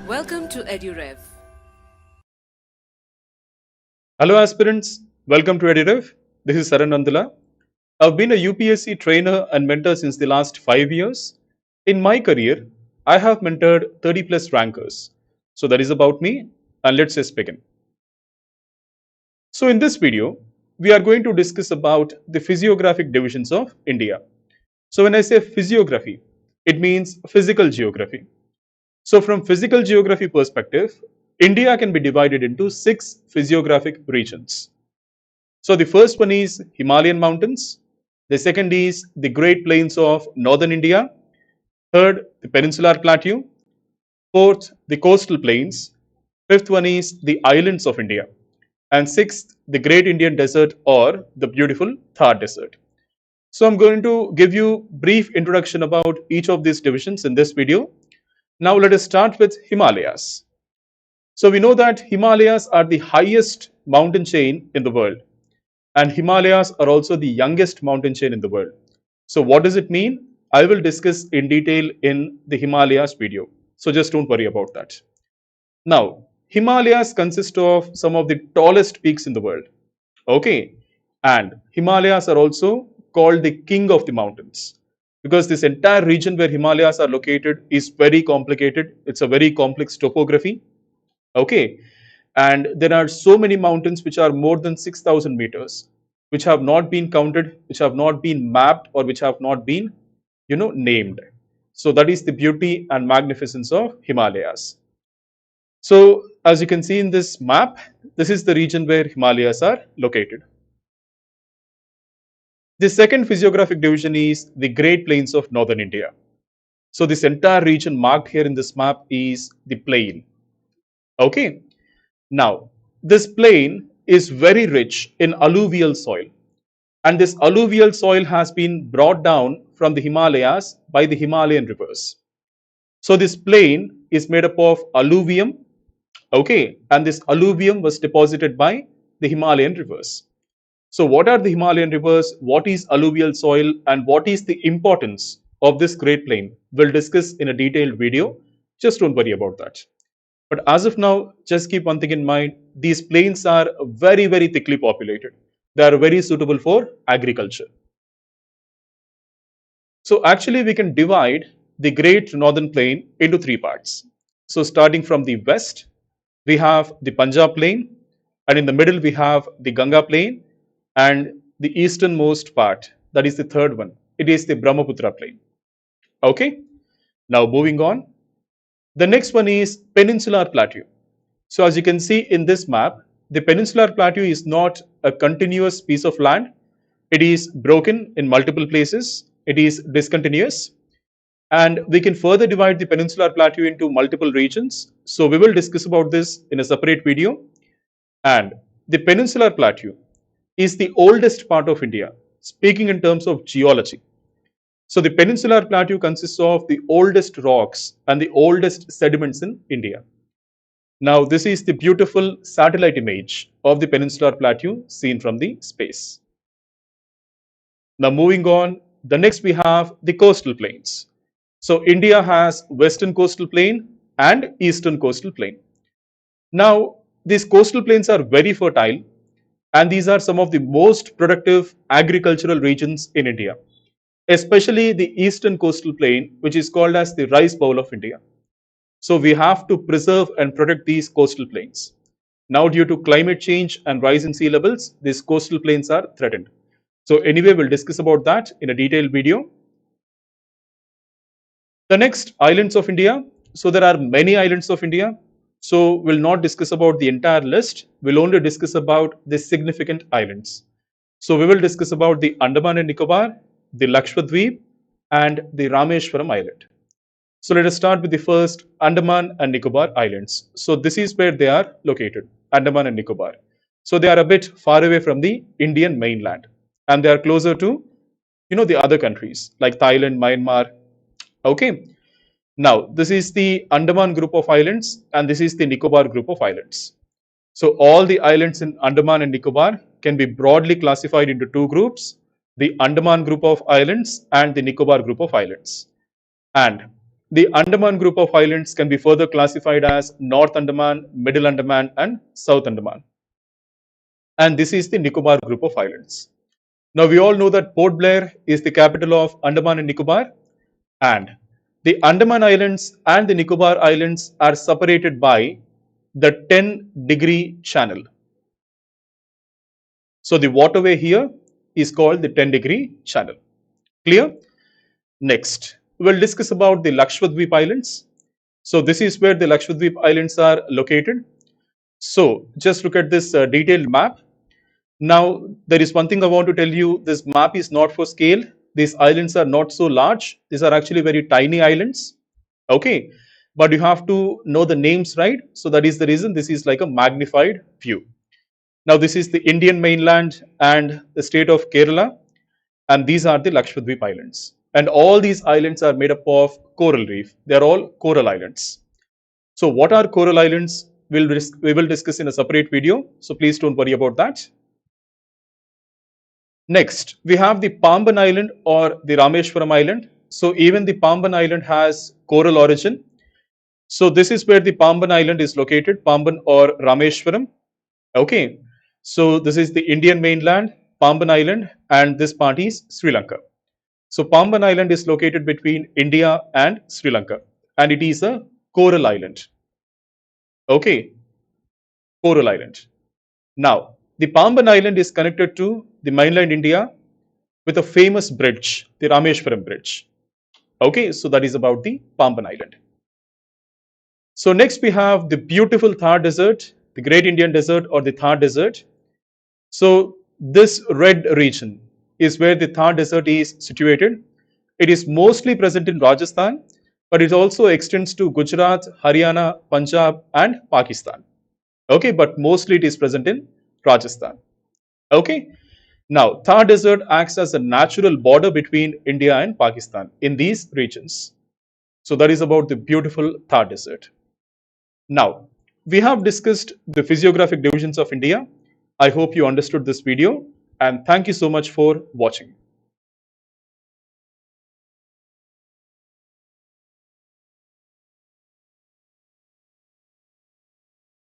Welcome to EduRev. Hello aspirants, welcome to EduRev. This is Saran Nandula. I've been a UPSC trainer and mentor since the last 5 years. In my career, I have mentored 30 plus rankers. So that is about me, and let's just begin. So in this video, we are going to discuss about the physiographic divisions of India. So when I say physiography, it means physical geography. So from physical geography perspective, India can be divided into 6 physiographic regions. So the first one is Himalayan mountains. The second is the Great Plains of Northern India. Third, the Peninsular Plateau. Fourth, the coastal plains. Fifth one is the islands of India. And sixth, the Great Indian Desert or the beautiful Thar Desert. So I'm going to give you brief introduction about each of these divisions in this video. Now let us start with Himalayas. So we know that Himalayas are the highest mountain chain in the world, and Himalayas are also the youngest mountain chain in the world. So what does it mean? I will discuss in detail in the Himalayas video. So just don't worry about that. Now, Himalayas consist of some of the tallest peaks in the world. Okay. And Himalayas are also called the king of the mountains, because this entire region where Himalayas are located is very complicated. It's a very complex topography. Okay. And there are so many mountains which are more than 6,000 meters, which have not been counted, which have not been mapped, or which have not been, named. So that is the beauty and magnificence of Himalayas. So as you can see in this map, this is the region where Himalayas are located. The second physiographic division is the Great Plains of Northern India. So this entire region marked here in this map is the plain. Okay. Now, this plain is very rich in alluvial soil, and this alluvial soil has been brought down from the Himalayas by the Himalayan rivers. So this plain is made up of alluvium, okay, and this alluvium was deposited by the Himalayan rivers. So what are the Himalayan rivers, what is alluvial soil, and what is the importance of this great plain? We'll discuss in a detailed video. Just don't worry about that. But as of now, just keep one thing in mind. These plains are very, very thickly populated. They are very suitable for agriculture. So actually, we can divide the Great Northern Plain into 3 parts. So starting from the west, we have the Punjab Plain, and in the middle, we have the Ganga Plain, and the easternmost part, that is the third one, it is the Brahmaputra Plain. Okay, now moving on. The next one is Peninsular Plateau. So as you can see in this map, the Peninsular Plateau is not a continuous piece of land. It is broken in multiple places. It is discontinuous. And we can further divide the Peninsular Plateau into multiple regions. So we will discuss about this in a separate video. And the Peninsular Plateau is the oldest part of India, speaking in terms of geology. So the Peninsular Plateau consists of the oldest rocks and the oldest sediments in India. Now this is the beautiful satellite image of the Peninsular Plateau seen from the space. Now moving on, the next we have the coastal plains. So India has western coastal plain and eastern coastal plain. Now these coastal plains are very fertile, and these are some of the most productive agricultural regions in India, especially the eastern coastal plain, which is called as the rice bowl of India. So we have to preserve and protect these coastal plains. Now due to climate change and rise in sea levels, these coastal plains are threatened. So anyway, we'll discuss about that in a detailed video. The next, islands of India. So there are many islands of India. So we'll not discuss about the entire list. We'll only discuss about the significant islands. So we will discuss about the Andaman and Nicobar, the Lakshadweep, and the Rameshwaram Island. So let us start with the first, Andaman and Nicobar Islands. So this is where they are located, Andaman and Nicobar. So they are a bit far away from the Indian mainland, and they are closer to, the other countries like Thailand, Myanmar. Okay. Now this is the Andaman group of islands, and this is the Nicobar group of islands. So all the islands in Andaman and Nicobar can be broadly classified into 2 groups, the Andaman group of islands and the Nicobar group of islands. And The Andaman group of islands can be further classified as North Andaman, Middle Andaman, and South Andaman. And this is the Nicobar group of islands. Now, we all know that Port Blair is the capital of Andaman and Nicobar, and the Andaman Islands and the Nicobar Islands are separated by the 10-degree channel. So, the waterway here is called the 10-degree channel. Clear? Next, we'll discuss about the Lakshadweep Islands. So, this is where the Lakshadweep Islands are located. So, just look at this detailed map. Now, there is one thing I want to tell you. This map is not for scale. These islands are not so large. These are actually very tiny islands. Okay. But you have to know the names, right? So that is the reason this is like a magnified view. Now, this is the Indian mainland and the state of Kerala. And these are the Lakshadweep Islands. And all these islands are made up of coral reef. They are all coral islands. So what are coral islands? We will discuss in a separate video. So please don't worry about that. Next, we have the Pamban Island or the Rameshwaram Island. So even the Pamban Island has coral origin. So this is where the Pamban Island is located, Pamban or Rameshwaram. Okay. So this is the Indian mainland, Pamban Island, and this part is Sri Lanka. So Pamban Island is located between India and Sri Lanka, and it is a coral island. Okay. Coral island. Now, the Pamban Island is connected to the mainland India with a famous bridge, the Rameshwaram Bridge. Okay, so that is about the Pamban Island. So next we have the beautiful Thar Desert, the Great Indian Desert or the Thar Desert. So this red region is where the Thar Desert is situated. It is mostly present in Rajasthan, but it also extends to Gujarat, Haryana, Punjab and Pakistan. Okay, but mostly it is present in Rajasthan. Okay. Now, Thar Desert acts as a natural border between India and Pakistan in these regions. So that is about the beautiful Thar Desert. Now, we have discussed the physiographic divisions of India. I hope you understood this video and thank you so much for watching.